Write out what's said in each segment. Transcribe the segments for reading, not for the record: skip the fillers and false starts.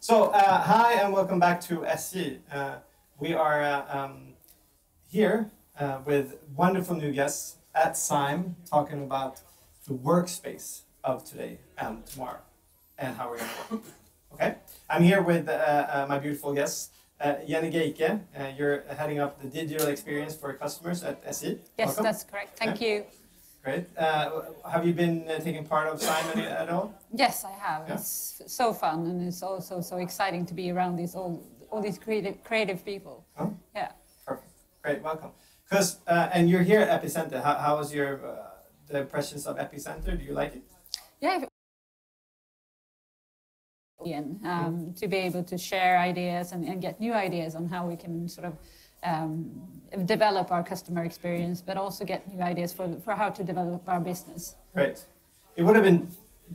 So, hi and welcome back to SJ. We are here with wonderful new guests at SIME talking about the workspace of today and tomorrow and how we're going to work. Okay, I'm here with my beautiful guests. Jenny Gejke, you're heading up the digital experience for customers at SJ. Yes, welcome. That's correct. Thank you. Great. Have you been taking part of SIME at all? Yes, I have. Yeah. It's so fun, and it's also so exciting to be around all these creative people. Oh? Yeah. Perfect. Great. Welcome. Because and you're here at Epicenter. How was your the impressions of Epicenter? Do you like it? Yeah. To be able to share ideas and get new ideas on how we can sort of develop our customer experience, but also get new ideas for how to develop our business. Great. It would have been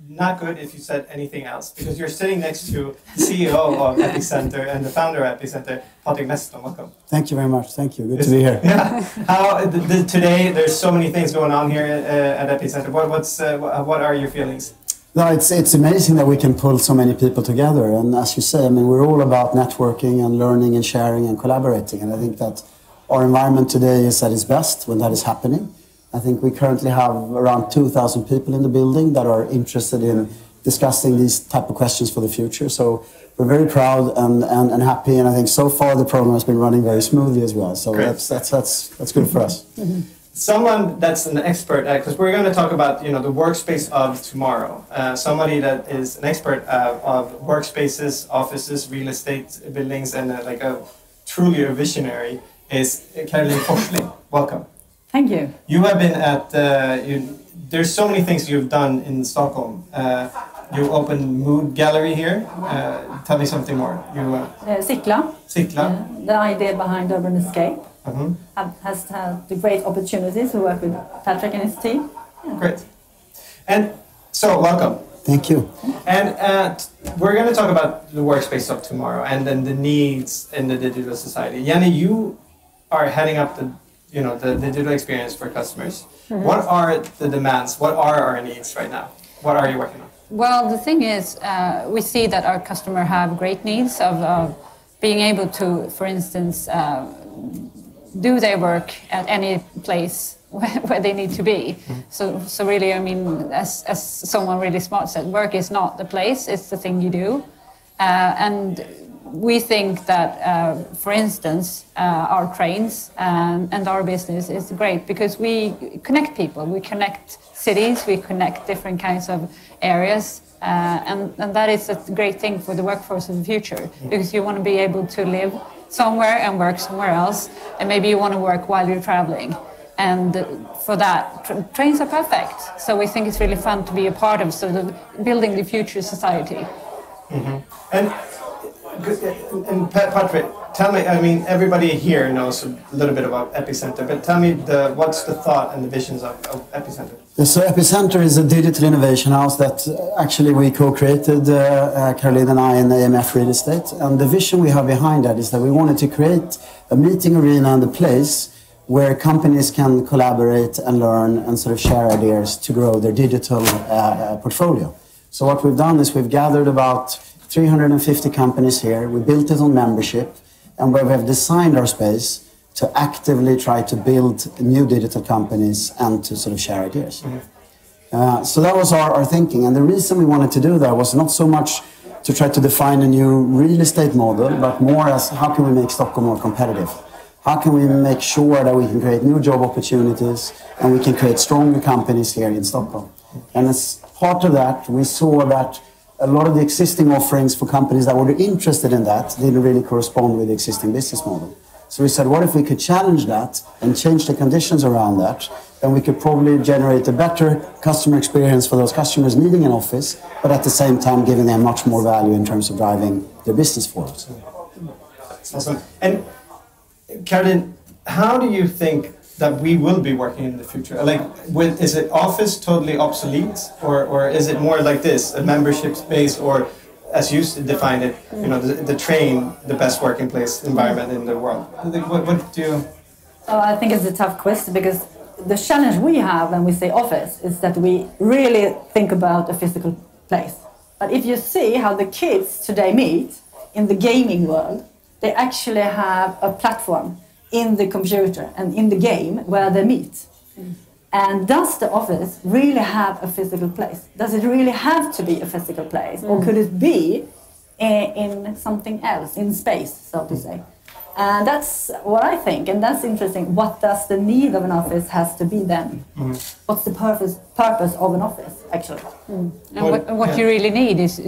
not good if you said anything else, because you're sitting next to the CEO of Epicenter and the founder of Epicenter, Patrik Mesterton. Welcome. Thank you very much. Thank you. Good to be here. Yeah. How today? There's so many things going on here at Epicenter. What are your feelings? No, it's amazing that we can pull so many people together, and as you say, I mean, we're all about networking and learning and sharing and collaborating, and I think that our environment today is at its best when that is happening. I think we currently have around 2,000 people in the building that are interested in discussing these type of questions for the future. So we're very proud and happy, and I think so far the program has been running very smoothly as well. So that's good for us. Mm-hmm. Someone that's an expert, because we're going to talk about the workspace of tomorrow. Somebody that is an expert of workspaces, offices, real estate buildings, and truly a visionary is Karolin Forsling. Welcome. Thank you. You have been at. There's so many things you've done in Stockholm. You opened Mood Gallery here. Tell me something more. Sickla. The idea behind Urban Escape. Mm-hmm. Has had the great opportunities to work with Patrik and his team. Yeah. Great. And so, welcome. Thank you. And we're going to talk about the workspace of tomorrow and then the needs in the digital society. Jenny, you are heading up the digital experience for customers. Mm-hmm. What are the demands? What are our needs right now? What are you working on? Well, the thing is, we see that our customer have great needs of being able to, for instance, do their work at any place where they need to be. Mm-hmm. So really, I mean, as someone really smart said, work is not the place, it's the thing you do. And we think that, for instance, our trains and our business is great because we connect people, we connect cities, we connect different kinds of areas. And that is a great thing for the workforce of the future, because you want to be able to live somewhere and work somewhere else, and maybe you want to work while you're traveling. And for that, trains are perfect. So we think it's really fun to be a part of sort of building the future society. Mm-hmm. And Patrik, tell me, I mean, everybody here knows a little bit about Epicenter, but tell me what's the thought and the visions of Epicenter? So Epicenter is a digital innovation house that actually we co-created, Karolin and I, in AMF Real Estate. And the vision we have behind that is that we wanted to create a meeting arena and a place where companies can collaborate and learn and sort of share ideas to grow their digital portfolio. So what we've done is we've gathered about 350 companies here. We built it on membership, and where we have designed our space to actively try to build new digital companies and to sort of share ideas. Mm-hmm. So that was our thinking, and the reason we wanted to do that was not so much to try to define a new real estate model, but more as how can we make Stockholm more competitive? How can we make sure that we can create new job opportunities and we can create stronger companies here in Stockholm? And as part of that, we saw that a lot of the existing offerings for companies that were interested in that didn't really correspond with the existing business model. So we said, what if we could challenge that and change the conditions around that? Then we could probably generate a better customer experience for those customers needing an office, but at the same time giving them much more value in terms of driving their business forward. Awesome. And Karolin, how do you think that we will be working in the future? Like, is it office totally obsolete, or is it more like this, a membership space, or as you define it, the train, the best working place environment in the world? What do you? Oh, I think it's a tough question, because the challenge we have when we say office is that we really think about a physical place. But if you see how the kids today meet in the gaming world, they actually have a platform in the computer and in the game where they meet. And does the office really have a physical place? Does it really have to be a physical place? Or could it be in something else, in space, so to say? And that's what I think, and that's interesting. What does the need of an office has to be then? What's the purpose of an office, actually? And what you really need is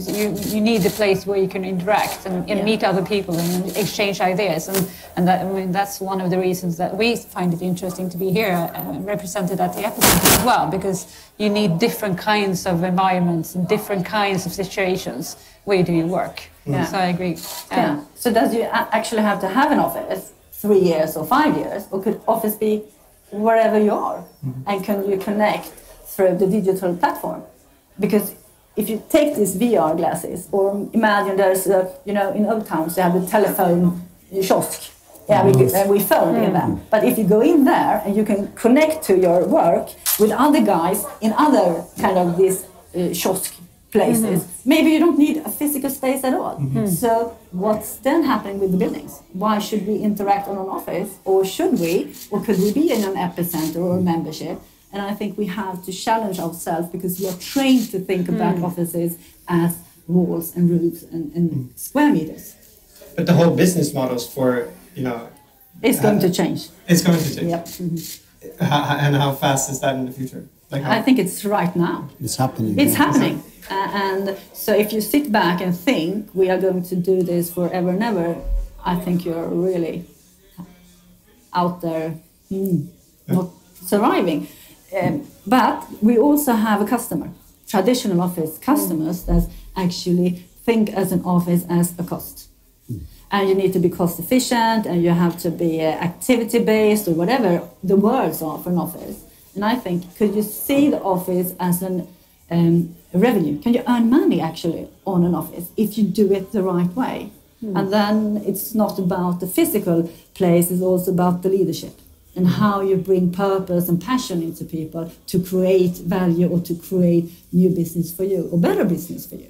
you need a place where you can interact and meet other people and exchange ideas. And that, I mean, that's one of the reasons that we find it interesting to be here, represented at the Epicenter as well, because you need different kinds of environments and different kinds of situations. Where do you work? Yeah. So I agree. Yeah. So does you actually have to have an office 3 years or 5 years, or could office be wherever you are? And can you connect through the digital platform? Because if you take these VR glasses, or imagine there's in old towns they have the telephone kiosk. Yeah, we phone in them. But if you go in there and you can connect to your work with other guys in other kind of these kiosk places, maybe you don't need a physical space at all. So what's then happening with the buildings? Why should we interact on an office, or should we, or could we be in an Epicenter or a membership? And I think we have to challenge ourselves, because we are trained to think about offices as walls and roofs and square meters. But the whole business models for, it's going to change. It's going to change. Yep. And how fast is that in the future? Like I think it's right now. It's happening. It's happening. And so if you sit back and think we are going to do this forever and ever, I think you're really out there not surviving. But we also have a customer, traditional office customers that actually think as an office as a cost. And you need to be cost efficient, and you have to be activity-based, or whatever the words are for an office. And I think, could you see the office as a revenue? Can you earn money actually on an office if you do it the right way? And then it's not about the physical place, it's also about the leadership and how you bring purpose and passion into people to create value, or to create new business for you, or better business for you.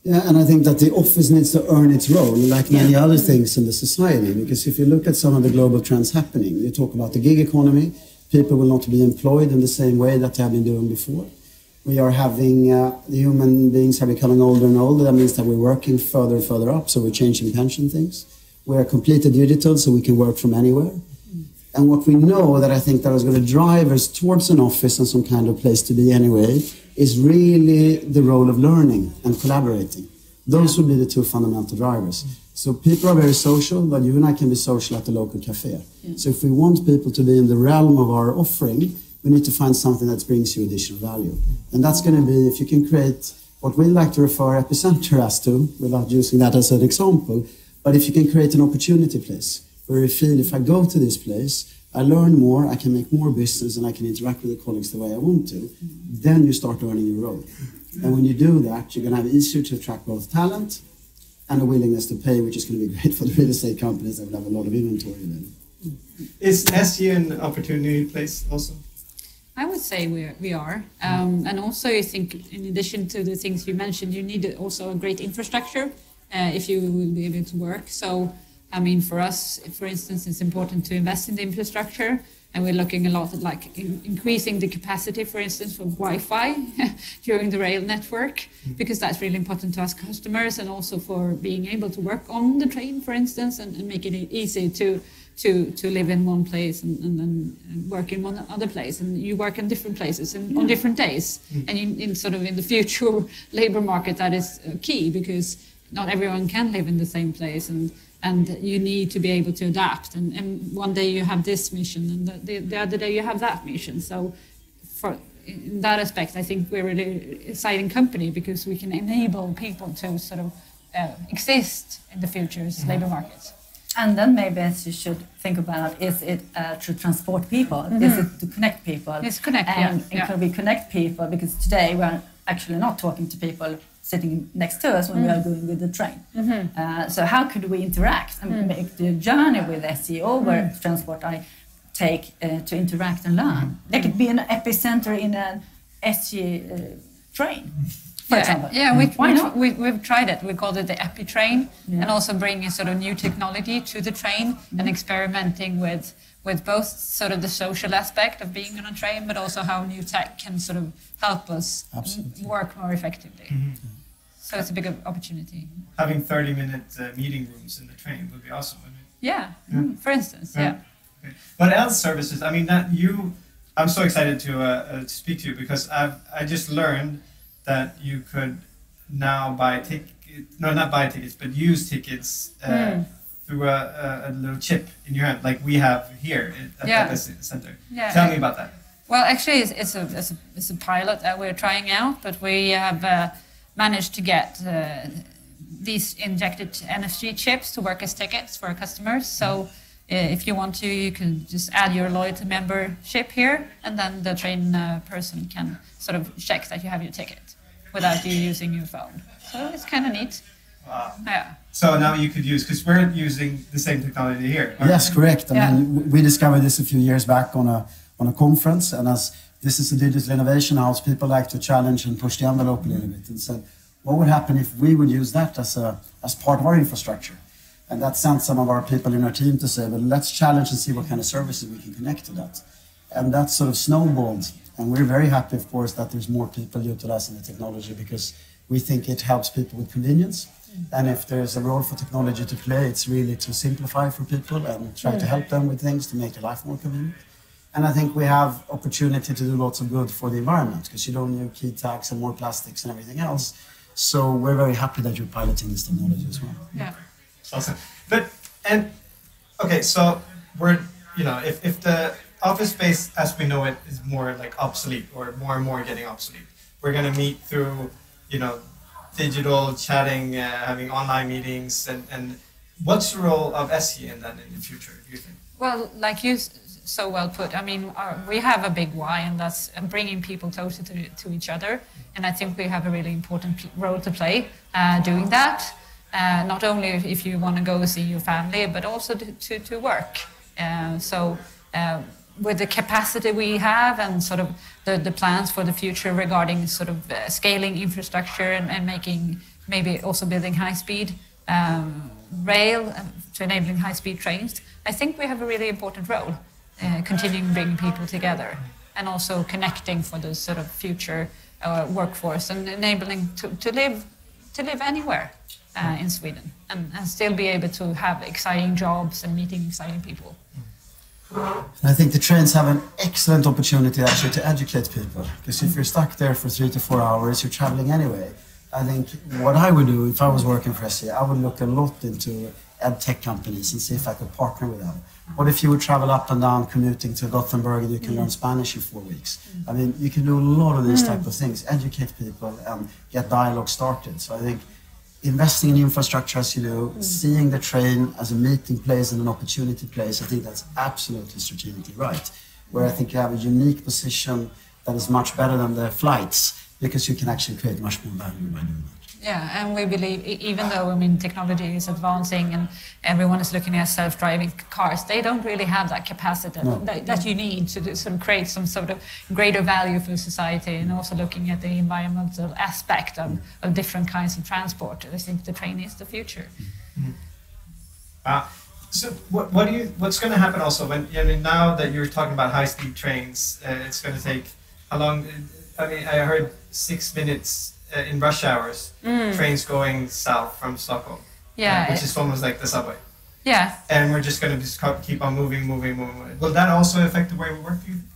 Yeah, and I think that the office needs to earn its role, like many other things in the society. Because if you look at some of the global trends happening, you talk about the gig economy. People will not be employed in the same way that they have been doing before. We are having, the human beings are becoming older and older. That means that we're working further and further up, so we're changing pension things. We are completely digital, so we can work from anywhere. And what we know that I think that is going to drive us towards an office and some kind of place to be anyway is really the role of learning and collaborating. Those would be the two fundamental drivers. So people are very social, but you and I can be social at the local cafe. So if we want people to be in the realm of our offering, we need to find something that brings you additional value. And that's going to be, if you can create what we like to refer Epicenter as to, without using that as an example, but if you can create an opportunity place where you feel, if I go to this place, I learn more, I can make more business, and I can interact with the colleagues the way I want to, then you start earning your role. And when you do that, you're going to have it easier to attract both talent and a willingness to pay, which is going to be great for the real estate companies that will have a lot of inventory then. Is SU an opportunity place also? I would say we are. And also, I think, in addition to the things you mentioned, you need also a great infrastructure if you will be able to work. So, I mean, for us, for instance, it's important to invest in the infrastructure, and we're looking a lot at increasing the capacity, for instance, for Wi-Fi during the rail network, because that's really important to us customers, and also for being able to work on the train, for instance, and make it easy to live in one place and then work in one other place, and you work in different places and on different days. And in sort of in the future labor market, that is key, because not everyone can live in the same place, and you need to be able to adapt. And one day you have this mission, and the other day you have that mission. So in that aspect, I think we're a really exciting company, because we can enable people to sort of exist in the future's labor market. And then maybe as you should think about, is it to transport people? Is it to connect people? It's connect, and can we connect people? Because today we're actually not talking to people sitting next to us when we are going with the train. So how could we interact and make the journey with SEO, where transport I take to interact and learn? There could be an Epicenter in an SG train, for example. Yeah, Why not? we've tried it. We called it the Epi train, and also bringing sort of new technology to the train and experimenting with both sort of the social aspect of being on a train, but also how new tech can sort of help us work more effectively. So it's a big opportunity. Having 30-minute meeting rooms in the train would be awesome, wouldn't it? Yeah. For instance, yeah. Okay. What else services? I mean, I'm so excited to speak to you because I just learned that you could now not buy tickets, but use tickets through a little chip in your hand, like we have here at the Epicenter. Yeah. Tell me about that. Well, actually, it's a pilot that we're trying out, but we have managed to get these injected NFC chips to work as tickets for our customers. So if you want to, you can just add your loyalty membership here, and then the train person can sort of check that you have your ticket without you using your phone. So it's kind of neat. Wow. Yeah. So now you could use, because we're using the same technology here. Yes, correct. I mean, we discovered this a few years back on a conference, and as this is a digital innovation house, people like to challenge and push the envelope a little bit and said, what would happen if we would use that as part of our infrastructure? And that sent some of our people in our team to say, well, let's challenge and see what kind of services we can connect to that. And that sort of snowballed. And we're very happy, of course, that there's more people utilizing the technology because we think it helps people with convenience. And if there's a role for technology to play, it's really to simplify for people and try to help them with things to make their life more convenient. And I think we have opportunity to do lots of good for the environment because you don't need key tags and more plastics and everything else. So we're very happy that you're piloting this technology as well. Yeah. Awesome. Okay, so we're, if the office space as we know it is more like obsolete or more and more getting obsolete, we're going to meet through, digital chatting, having online meetings, and what's the role of SE in that in the future, do you think? Well, like you so well put, I mean, we have a big why, and that's bringing people closer to each other. And I think we have a really important role to play doing that. Not only if you want to go see your family, but also to work. With the capacity we have and sort of the plans for the future regarding sort of scaling infrastructure and making, maybe also building high-speed rail to enabling high-speed trains, I think we have a really important role, continuing bringing people together and also connecting for the sort of future workforce and enabling to live anywhere in Sweden and still be able to have exciting jobs and meeting exciting people. And I think the trains have an excellent opportunity actually to educate people, because if you're stuck there for 3 to 4 hours, you're traveling anyway. I think what I would do if I was working for SE, I would look a lot into ed tech companies and see if I could partner with them. What if you would travel up and down commuting to Gothenburg and you can learn Spanish in 4 weeks? I mean, you can do a lot of these type of things, educate people and get dialogue started. So I think investing in infrastructure as you do, seeing the train as a meeting place and an opportunity place, I think that's absolutely strategically right. Where I think you have a unique position that is much better than the flights, because you can actually create much more value by doing that. Yeah, and we believe, even though, I mean, technology is advancing and everyone is looking at self-driving cars, they don't really have that capacity that you need to sort of create some sort of greater value for society, and also looking at the environmental aspect of different kinds of transport. I think the train is the future. So what's going to happen also when, now that you're talking about high-speed trains, it's going to take how long? I mean, I heard 6 minutes in rush hours, trains going south from Stockholm, which is almost like the subway. Yeah. And we're just going to just keep on moving. Will that also affect the way we work, do you think?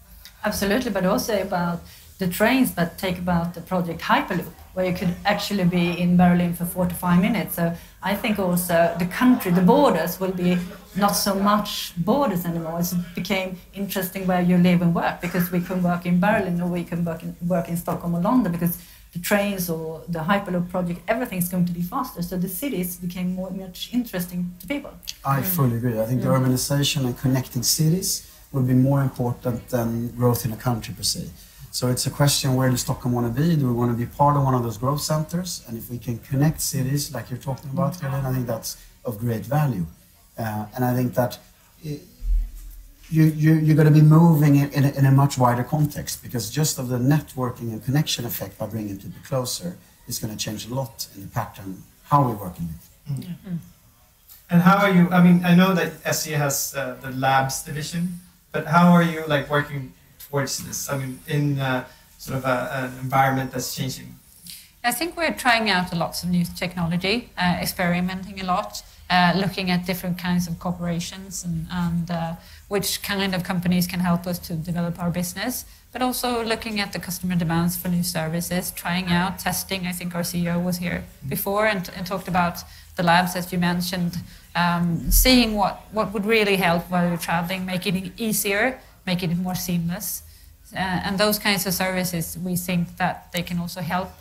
Absolutely, but also about the trains, but take about the project Hyperloop, where you could actually be in Berlin for 45 minutes. So I think also the country, the borders will be not so much borders anymore. It became interesting where you live and work, because we can work in Berlin or we can work in Stockholm or London, because the trains or the Hyperloop project, everything's going to be faster. So the cities became much interesting to people. I fully agree. I think the urbanization and connecting cities will be more important than growth in a country per se. So it's a question, where does Stockholm want to be? Do we want to be part of one of those growth centers? And if we can connect cities like you're talking about, Karolin, I think that's of great value. And I think that you're going to be moving in a much wider context, because just of the networking and connection effect by bringing people closer is going to change a lot in the pattern how we work in it. Mm-hmm. And how are you? I mean, I know that SE has the labs division, but how are you like working towards this? I mean, in sort of an environment that's changing. I think we're trying out lots of new technology, experimenting a lot, looking at different kinds of corporations and which kind of companies can help us to develop our business, but also looking at the customer demands for new services, trying out, testing. I think our CEO was here before and talked about the labs, as you mentioned, seeing what would really help while you're traveling, making it easier, making it more seamless. And those kinds of services, we think that they can also help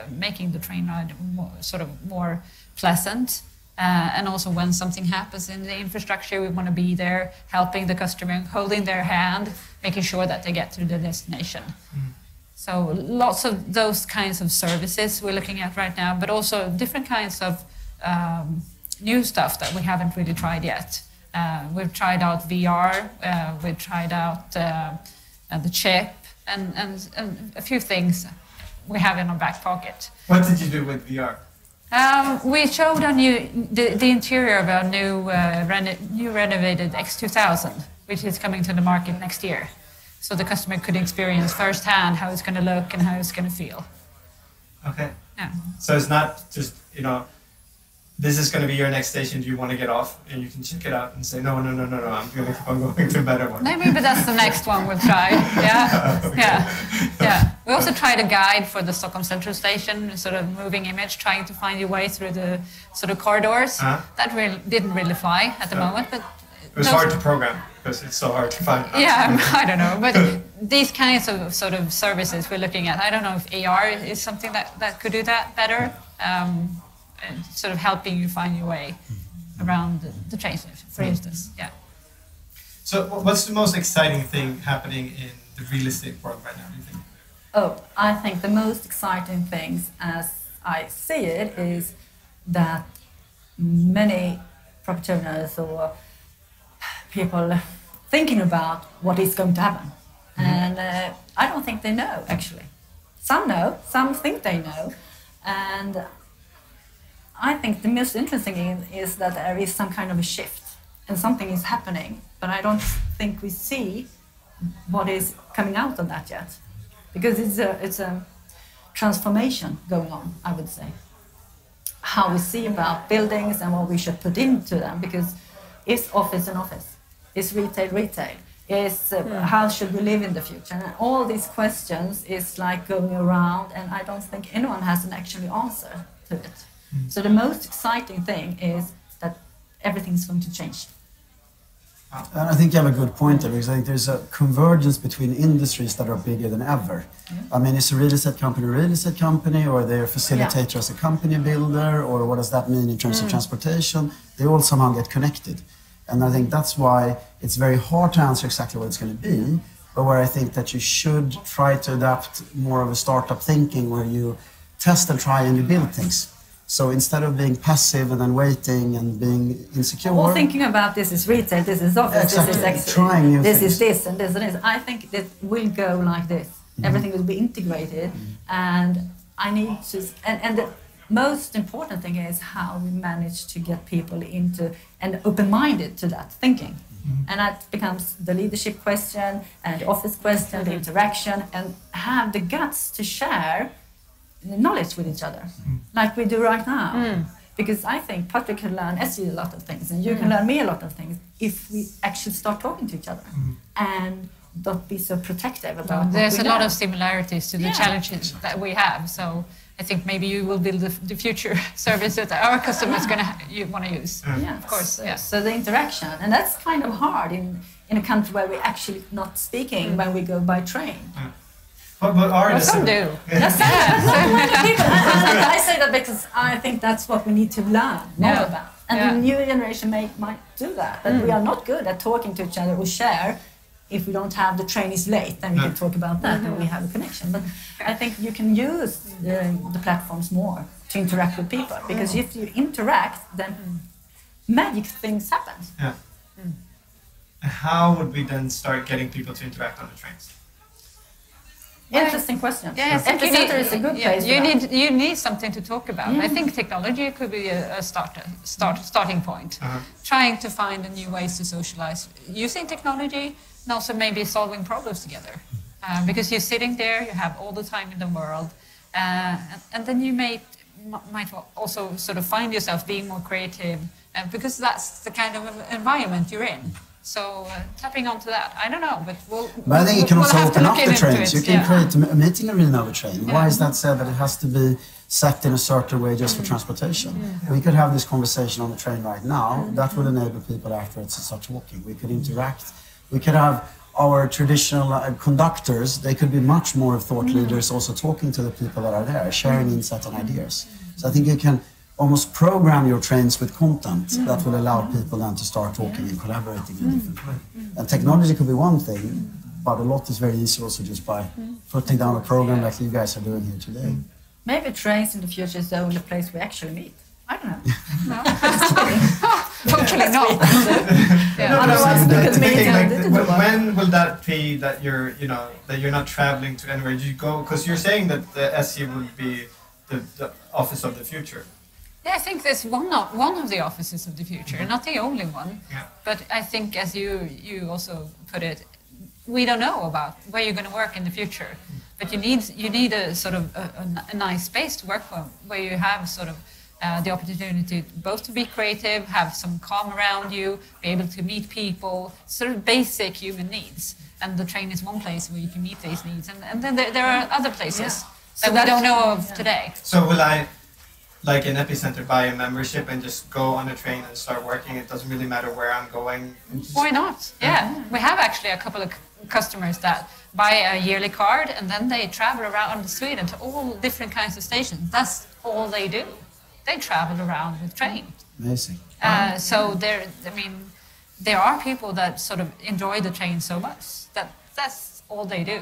making the train ride more pleasant. And also when something happens in the infrastructure, we want to be there, helping the customer, holding their hand, making sure that they get to the destination. Mm. So lots of those kinds of services we're looking at right now, but also different kinds of new stuff that we haven't really tried yet. We've tried out VR, we've tried out the chip, and a few things we have in our back pocket. What did you do with VR? We showed the interior of our new renovated X2000, which is coming to the market next year. So the customer could experience firsthand how it's going to look and how it's going to feel. Okay. Yeah. So it's not just, this is going to be your next station, do you want to get off? And you can check it out and say, no, I'm going to keep on going to a better one. Maybe that's the next one we'll try. Yeah. Okay. Yeah. We also tried a guide for the Stockholm Central Station, sort of moving image, trying to find your way through the sort of corridors. That didn't really fly at the moment, but it was hard to program because it's so hard to find. Yeah, I don't know, but these kinds of sort of services we're looking at. I don't know if AR is something that could do that better. Sort of helping you find your way around the train station, for instance. Yeah. So what's the most exciting thing happening in the real estate world right now, do you think? Oh, I think the most exciting things, as I see it, is that many property owners or people thinking about what is going to happen. Mm-hmm. And I don't think they know, actually. Some know, some think they know. And I think the most interesting is that there is some kind of a shift and something is happening, but I don't think we see what is coming out of that yet, because it's a transformation going on, I would say. How we see about buildings and what we should put into them, because is office an office? Is retail? Is how should we live in the future? And all these questions is like going around, and I don't think anyone has an actual answer to it. So the most exciting thing is that everything's going to change. And I think you have a good point there, because I think there's a convergence between industries that are bigger than ever. Yeah. I mean, is a real estate company, or they're a facilitator as a company builder, or what does that mean in terms of transportation? They all somehow get connected. And I think that's why it's very hard to answer exactly what it's going to be, but where I think that you should try to adapt more of a startup thinking, where you test and try and you build things. So instead of being passive and then waiting and being insecure... Or thinking about this is retail, this is office, exactly. This is trying new this things. Is this and this and this. I think that will go like this. Mm-hmm. Everything will be integrated, and I need to... And the most important thing is how we manage to get people into and open-minded to that thinking. Mm-hmm. And that becomes the leadership question and the office question, the interaction, and have the guts to share knowledge with each other, like we do right now. Because I think Patrik can learn SE a lot of things, and you can learn me a lot of things if we actually start talking to each other and don't be so protective about there's a lot of similarities to the challenges that we have. So I think maybe you will build the future service that our customers want to use. Yeah, of course. Yeah. So the interaction, and that's kind of hard in a country where we're actually not speaking when we go by train. But are some do. Yes, I say that because I think that's what we need to learn more about. And the new generation might do that. But we are not good at talking to each other or share. If we don't have the train is late, then we can talk about that and we have a connection. But I think you can use the platforms more to interact with people. Because if you interact, then magic things happen. Yeah. And how would we then start getting people to interact on the trains? Interesting question. Yeah, Epicenter is a good place. You need something to talk about. I think technology could be a starting point. Trying to find new ways to socialize using technology, and also maybe solving problems together. Because you're sitting there, you have all the time in the world, and then you might also sort of find yourself being more creative, because that's the kind of environment you're in. So tapping onto that, I don't know, but I think you can also open up the trains. You can create a meeting arena of a train. Why is that said that it has to be set in a certain way just for transportation? We could have this conversation on the train right now. That would enable people afterwards to start talking. We could interact. We could have our traditional conductors. They could be much more thought leaders, also talking to the people that are there, sharing insights and ideas. So I think you can almost program your trains with content that will allow people then to start talking and collaborating in a different way. And technology could be one thing, but a lot is very easy also just by putting down a program like you guys are doing here today. Maybe trains in the future is the only place we actually meet. I don't know. No. Hopefully not. Otherwise we could meet in the digital world. When will that be that you're not traveling to anywhere? Do you go, because you're saying that the SE will be the office of the future. Yeah, I think there's one of the offices of the future, not the only one. Yeah. But I think, as you also put it, we don't know about where you're going to work in the future. But you need a sort of a nice space to work from, where you have sort of the opportunity both to be creative, have some calm around you, be able to meet people, sort of basic human needs. And the train is one place where you can meet these needs. And then there are other places that we don't know of today. So will I, like in Epicenter, buy a membership and just go on a train and start working? It doesn't really matter where I'm going. Why not? Yeah. We have actually a couple of customers that buy a yearly card and then they travel around Sweden to all different kinds of stations. That's all they do. They travel around with train. Amazing. So there are people that sort of enjoy the train so much that that's all they do.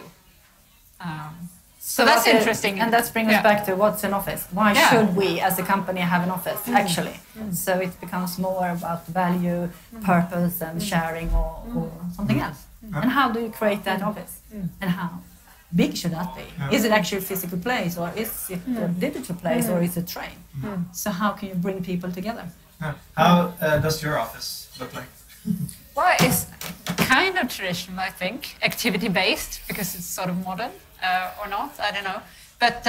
So that's interesting. And that brings us back to what's an office. Why should we as a company have an office, actually? So it becomes more about value, purpose and sharing or something else. And how do you create that office? And how big should that be? Is it actually a physical place, or is it a digital place, or is it a train? So how can you bring people together? How does your office look like? Well, it's kind of traditional, I think, activity-based, because it's sort of modern. Or not, I don't know. But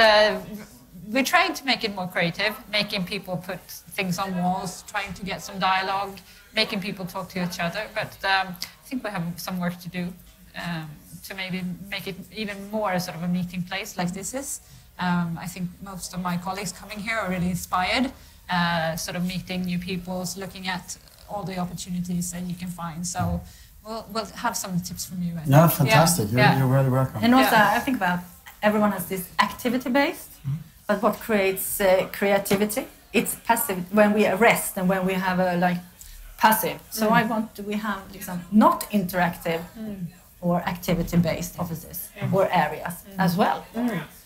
we're trying to make it more creative, making people put things on walls, trying to get some dialogue, making people talk to each other. But I think we have some work to do to maybe make it even more sort of a meeting place like this is. I think most of my colleagues coming here are really inspired, sort of meeting new people, looking at all the opportunities that you can find. So we'll have some tips from you. No, fantastic. You're really welcome. And also, I think about everyone has this activity-based, but what creates creativity? It's passive when we rest and when we have a passive. So we have some not interactive or activity-based offices or areas as well.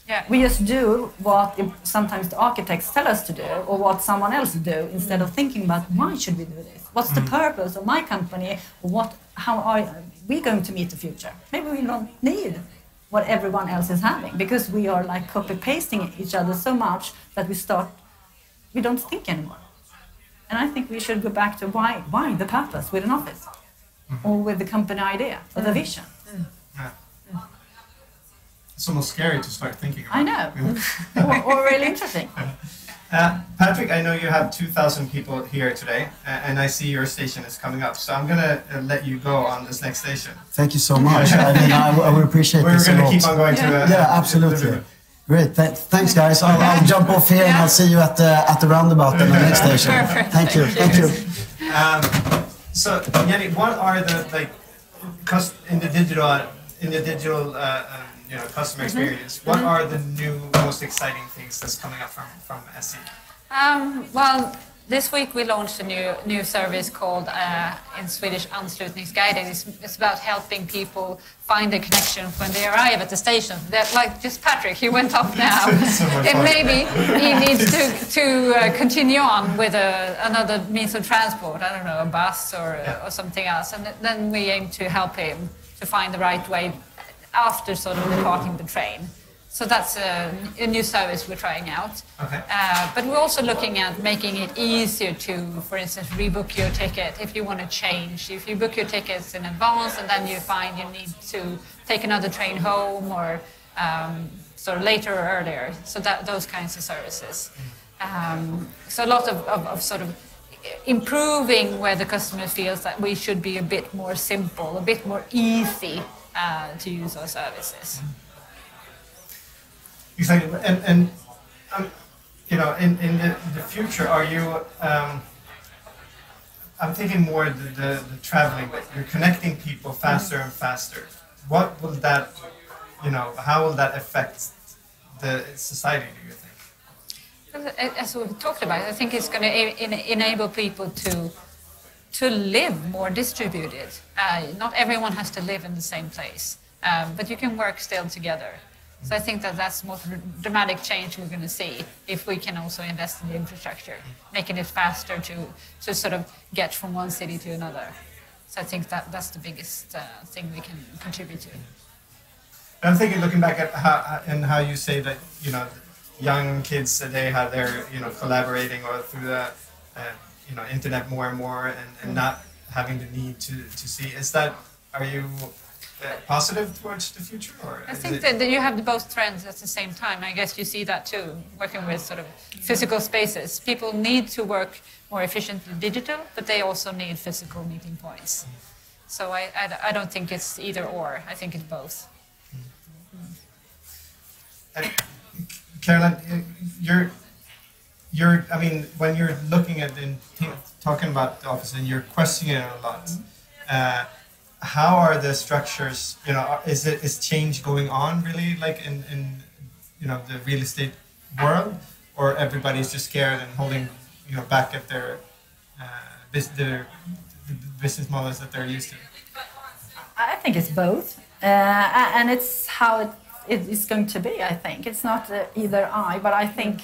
Yeah. We just do what sometimes the architects tell us to do, or what someone else do, instead of thinking about why should we do this? What's the purpose of my company? Or how are we going to meet the future? Maybe we don't need what everyone else is having, because we are copy-pasting each other so much that we don't think anymore. And I think we should go back to why the purpose with an office, or with the company idea, or the vision. It's almost scary to start thinking about. I know, or really interesting. Patrik, I know you have 2,000 people here today, and I see your station is coming up, so I'm going to let you go on this next station. Thank you so much. I would appreciate this a lot. We're going to keep on going to... yeah, absolutely. Great. Thanks, guys. I'll jump off here and I'll see you at the roundabout in the next station. Perfect. Thank you. So, Jenny, what are the in the digital customer experience? What are the new, most exciting things that's coming up from SE? Well, This week we launched a new service called, in Swedish, Anslutningsguiden. It's about helping people find a connection when they arrive at the station. That, like just Patrik, he went off now, and maybe he needs to continue on with another means of transport. I don't know, a bus or something else. And then we aim to help him to find the right way after sort of departing the train. So that's a new service we're trying out. Okay. But we're also looking at making it easier to, for instance, rebook your ticket if you want to change. If you book your tickets in advance and then you find you need to take another train home or sort of later or earlier. So those kinds of services. So a lot of sort of improving where the customer feels that we should be a bit more simple, a bit more easy to use our services. Exactly, and you know, in the future, are you? I'm thinking more the traveling bit. You're connecting people faster and faster. What will that, you know, how will that affect the society? Do you think? As we talked about, I think it's going to enable people to live more distributed. Not everyone has to live in the same place, but you can work still together. So I think that's the most dramatic change we're going to see if we can also invest in the infrastructure, making it faster to sort of get from one city to another. So I think that's the biggest thing we can contribute to. I'm thinking, looking back at how you say that, you know, young kids today, how they're, you know, collaborating or through the you know, internet more and more, and not having the need to see. Are you positive towards the future, or I think that you have both trends at the same time. I guess you see that too, working with sort of physical spaces. People need to work more efficiently digital, but they also need physical meeting points. So I don't think it's either or. I think it's both. And Karolin, I mean, when you're looking at talking about the office and you're questioning it a lot, how are the structures? You know, is change going on really, like in you know, the real estate world, or everybody's just scared and holding, you know, back at their the business models that they're used to? I think it's both, and it's how it is going to be. I think it's not either but I think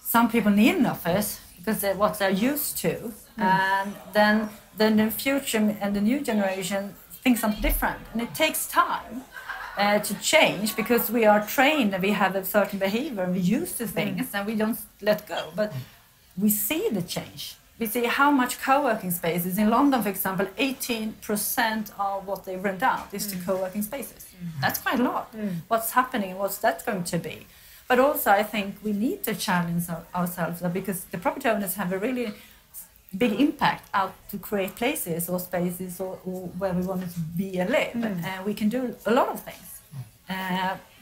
some people need an office because they're what they're used to, and then the future and the new generation think something different, and it takes time to change because we are trained and we have a certain behavior and we're used to things and we don't let go. But we see the change. We see how much co-working spaces in London, for example, 18% of what they rent out is to co-working spaces. That's quite a lot. What's happening and what's that going to be? But also, I think we need to challenge ourselves because the property owners have a really big impact out to create places or spaces or where we want to be and live. We can do a lot of things,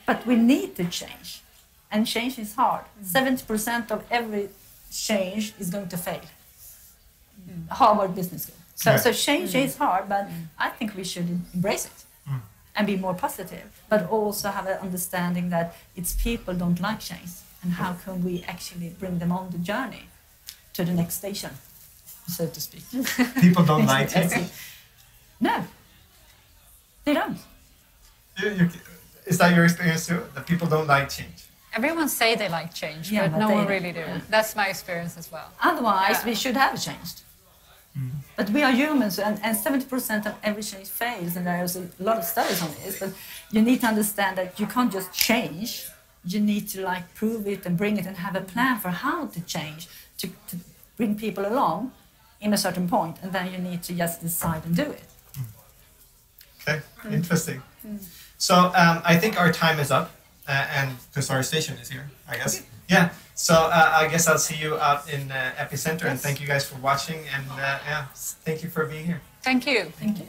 but we need to change, and change is hard. 70% of every change is going to fail. Harvard Business School. So change is hard, but I think we should embrace it and be more positive, but also have an understanding that it's people don't like change, and how can we actually bring them on the journey to the next station, so to speak. People don't like change? No, they don't. Is that your experience too? That people don't like change? Everyone say they like change, but no one really do. Yeah. That's my experience as well. Otherwise, we should have changed. But we are humans, and 70% of every change fails, and there's a lot of studies on this. But you need to understand that you can't just change. You need to like prove it and bring it and have a plan for how to change, to bring people along in a certain point, and then you need to just decide and do it. Okay, interesting. So I think our time is up, and because our station is here, I guess. Okay. Yeah. So I guess I'll see you out in Epicenter, and thank you guys for watching, and yeah, thank you for being here. Thank you. Thank you.